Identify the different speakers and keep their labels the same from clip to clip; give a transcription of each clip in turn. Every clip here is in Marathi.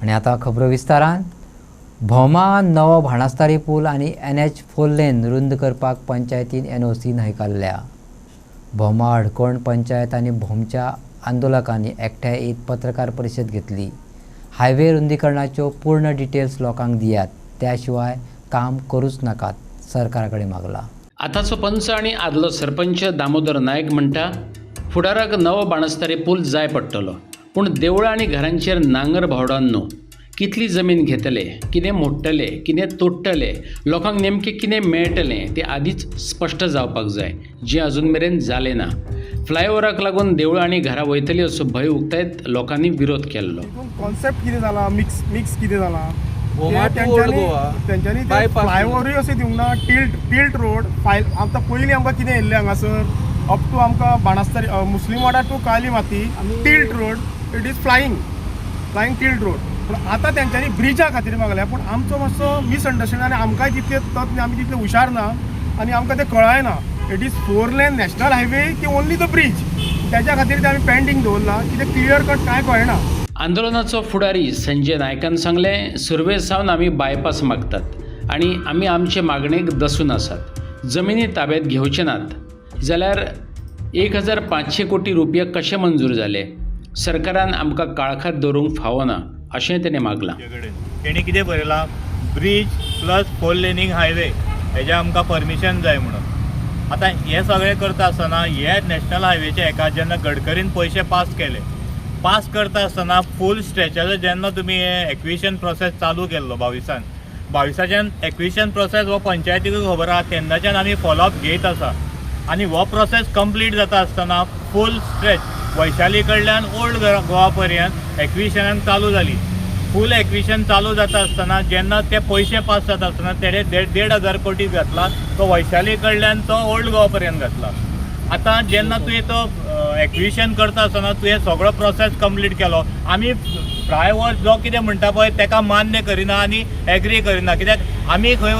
Speaker 1: आणि आता खबरो विस्तारान भौमा नवो भाणास्तारी पूल आणि NH 4 लेन रुंद करपाक पंचायतीन NOC न्हयकारल्या। भौमा हडकोण पंचायत आणि भौमच्या आंदोलकांनी एकठांय एक पत्रकार परिषद घेतली। हायवे रुंदीकरणाच्यो पूर्ण डिटेल्स लोकांक दियात, त्या शिवाय काम करूच नाकात, सरकाराकडे मागला।
Speaker 2: आताचो पंच आणि आदलो सरपंच दामोदर नायक म्हणटा फुडाराक नवो बाणस्तारी पूल जाय पडटलो, पूण देवळां आणि घरांचेर नांगर भावडांनो कितली जमीन घेतले, कितें मोडटले, कितें तोडटले, लोकांक नेमकें कितें मेळटलें तें आदींच स्पश्ट जावपाक जाय, जें अजून मेरेन जालें ना। फ्लायओवराक लागून देवळां आणि घरां वयतली असो भंय उक्तायत लोकांनी विरोध केल्लो।
Speaker 3: कॉन्सेप्ट कितें जाला, मिक्स कितें जाला तेंच्यांनी फ्लायओवरूय अशें दिवंक ना। टिल्ट रोड आतां पयलीं आमकां कितें येयल्लें हांगासर अप टू आमकां बाणस्तारी मुस्लिम वाडा टू काली माती tilt road it is flying tilt road. पूण आतां तेंच्यांनी ब्रिजा खातीर मागल्या, पूण आमचो मातसो मिसअंडरस्टँड आनी आमकांय तितलें तज्ञ आमी तितले हुशार ना आनी आमकां तें कळय ना it is 4 lane national highway की ओन्ली द ब्रिज, त्याच्या खातीर तें आमी पेंडींग दवरला, कितें क्लियर कट कांय कळना।
Speaker 2: आंदोलनाचो फुडारी संजय नायकान सांगलें सुरवे सावन आमी बायपास मागतात आणि आमी आमचे मागणेक दसून आसात। जमिनी ताब्यात घेवचे नात जाल्यार 1500 कोटी रुपया कशे मंजूर जाले, सरकारान आमकां काळखात दवरूंक फावो ना अशें तेणें मागलां।
Speaker 4: तेणी कितें बरयलां, ब्रिज प्लस 4 लेनींग हायवे हेजें आमकां परमिशन जाय म्हणून। आतां हें सगळें करता आसतना हे नॅशनल हायवेचे एका जेन्ना गडकरीन पयशे पास करता आसतना फूल स्ट्रेचाचो जेन्ना तुमी हे एक्विशन प्रोसेस चालू केल्लो 22च्यान एक्विशन प्रोसेस हो पंचायतीकूय खबर आहा, तेन्नाच्यान आमी फॉलोअप घेयत आसा आनी हो प्रोसेस कंप्लीट जाता आसतना फूल स्ट्रेच वैशाली कडल्यान ओल्ड गोवा पर्यंत एक्विशनाक चालू जाली। फूल एक्विशन चालू जाता आसतना जेन्ना ते पयशे पास जाता आसतना तेणे 1,500 कोटी घातला, तो वैशाली कडल्यान तो ओल्ड गोवा पर्यंत घातला। आतां जेन्ना तुवें तो एक्विशन करता आसतना तुवें सगळो प्रोसेस कंप्लीट केलो, आमी फ्लायओवर जो कितें म्हणटा पळय तेका मान्य करिना आनी एग्री करिना, कित्याक आमी खंय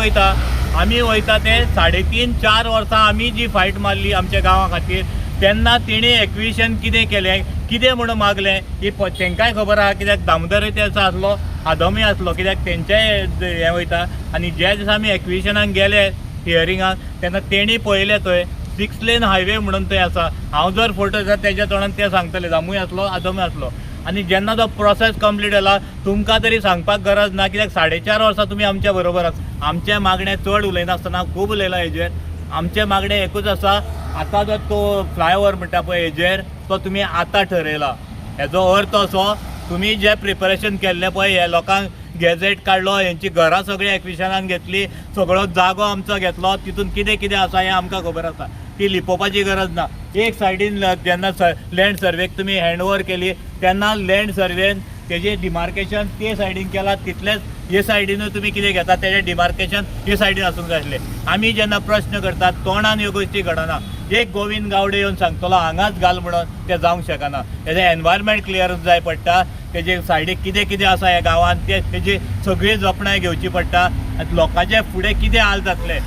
Speaker 4: वयता ते 3.5-4 वर्सां आमी जी फायट मारली आमच्या गांवा खातीर, तेन्ना तेणी एक्विशन कितें केलें, कितें म्हणून मागलें ही तेंकाय खबर आहा, कित्याक दामोदर ते आसलो आदमूय आसलो, कित्याक तेंचेय हें वयता। आनी जे दिसा आमी एक्विशनाक गेले हियरिंगाक तेन्ना तेणी पळयलें थंय 6 लेन हायवे म्हणून थंय आसा। हांव जर फोटो जाता तेज्या तोंडान ते सांगतले, दामूय आसलो आदमूय आसलो। आनी जेन्ना तो प्रोसेस कंप्लीट जाला तुमकां तरी सांगपाक गरज ना, कित्याक 4.5 वर्सां तुमी आमच्या बरोबर आसा। आमचे मागणे चड उलयनासतना खूब उलयला हेजेर। आमचे मागणे एकूच आसा, आतां जो तो फ्लायओवर म्हणटा पळय हेजेर तो तुमी आतां ठरयला, हेजो अर्थ असो तुमी जे प्रिपरेशन केल्लें पळय हे लोकांक गॅझेट काडलो, हेंची घरां सगळीं एक्विशनान घेतली, सगळो जागो आमचो घेतलो, तितून कितें कितें आसा हें आमकां खबर आसा, ती लिपोवपाची गरज ना। एक सायडीन जेन्ना लँड सर्वेक तुमी हँडओवर केली तेन्ना लँड सर्वेन तेजें डिमार्केशन ते सायडीन केलां, तितलेंच हे सायडीनूय तुमी कितें घेता तेजें डिमार्केशन हे सायडीन आसूंक जाय आसलें। आमी जेन्ना प्रश्न करतात तोंडान ह्यो गोश्टी घडना, एक गोविंद गावडे येवन सांगतलो हांगाच घाल म्हणून तें जावंक शकना। तेजें एनवायरमेंट क्लियरूच जाय पडटा, तेजे सायडीक कितें कितें आसा ह्या गांवांत तेजी सगळी जपणाय घेवची पडटा, लोकांचे फुडें कितें हाल जातले।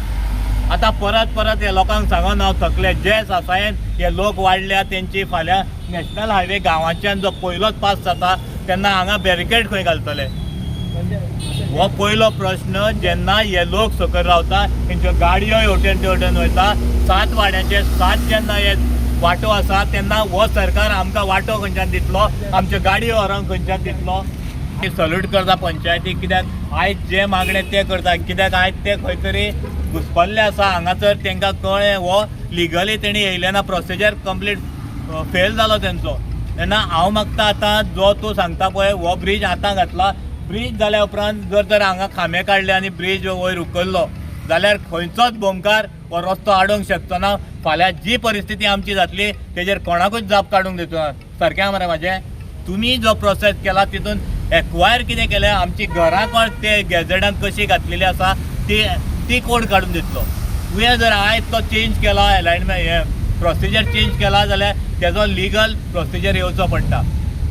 Speaker 4: आतां परत हे लोकांक सांगून हांव थकले, जे सासायन हे लोक वाडल्या तेंची फाल्यां नॅशनल हायवे गांवांच्यान जो पयलोच पास जाता तेन्ना हांगा बॅरिकेड खंय घालतले, हो पयलो प्रश्न। जेन्ना हे लोक सकयल रावता तेंच्यो गाडयो हेवटेन तेवटेन वयता, 7 वाड्याचे 7 जेन्ना हे वाटो आसा तेन्ना हो सरकार आमकां वाटो खंयच्यान दितलो, आमच्यो गाडयो व्हरोंक खंयच्यान दितलो। सल्यूट करता पंचायतीक, कित्याक आयज जे मागणे ते करता, कित्याक आयज ते खंय तरी घुसपल्ले आसा हांगासर, तेंकां कळ्ळें हो लिगली तेणी येयले ना, प्रोसिजर कंप्लीट फेल जालो तेंचो। तेन्ना हांव मागता आतां जो तूं सांगता पळय हो ब्रिज आतां घातला, ब्रिज जाल्या उपरांत जर हांगा खांबे काडले आनी ब्रिज वयर उखल्लो जाल्यार खंयचोच बोमकार हो रस्तो आडोवंक शकचो ना। फाल्यां जी परिस्थिती आमची जातली तेजेर कोणाकूच जाप काडूंक दितलो ना। सारकें मरे म्हाजें, तुमी जो प्रोसेस केला तितून एक्वायर कितें केलें, आमची घरां कोण ते गॅझेटान कशी घातलेली आसा ती कोण काडून दितलो। तुवें जर आयज तो चेंज केला, अलायनमेंट हे प्रोसिजर चेंज केला जाल्यार तेजो लिगल प्रोसिजर येवचो पडटा।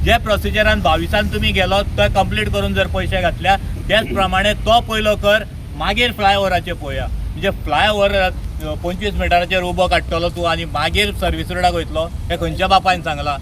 Speaker 4: जे प्रोसिजरान 22 तुमी गेलो तो कंप्लीट करून जर पयशे घातल्या त्याच प्रमाणे तो पयलो कर, मागीर फ्लायओवराचेर पळोवया। म्हणजे फ्लायओवर 25 मिटराचेर उबो काडटलो तूं आनी मागीर सर्वीस रोडाक वयतलो, हें खंयच्या बापायन सांगलां?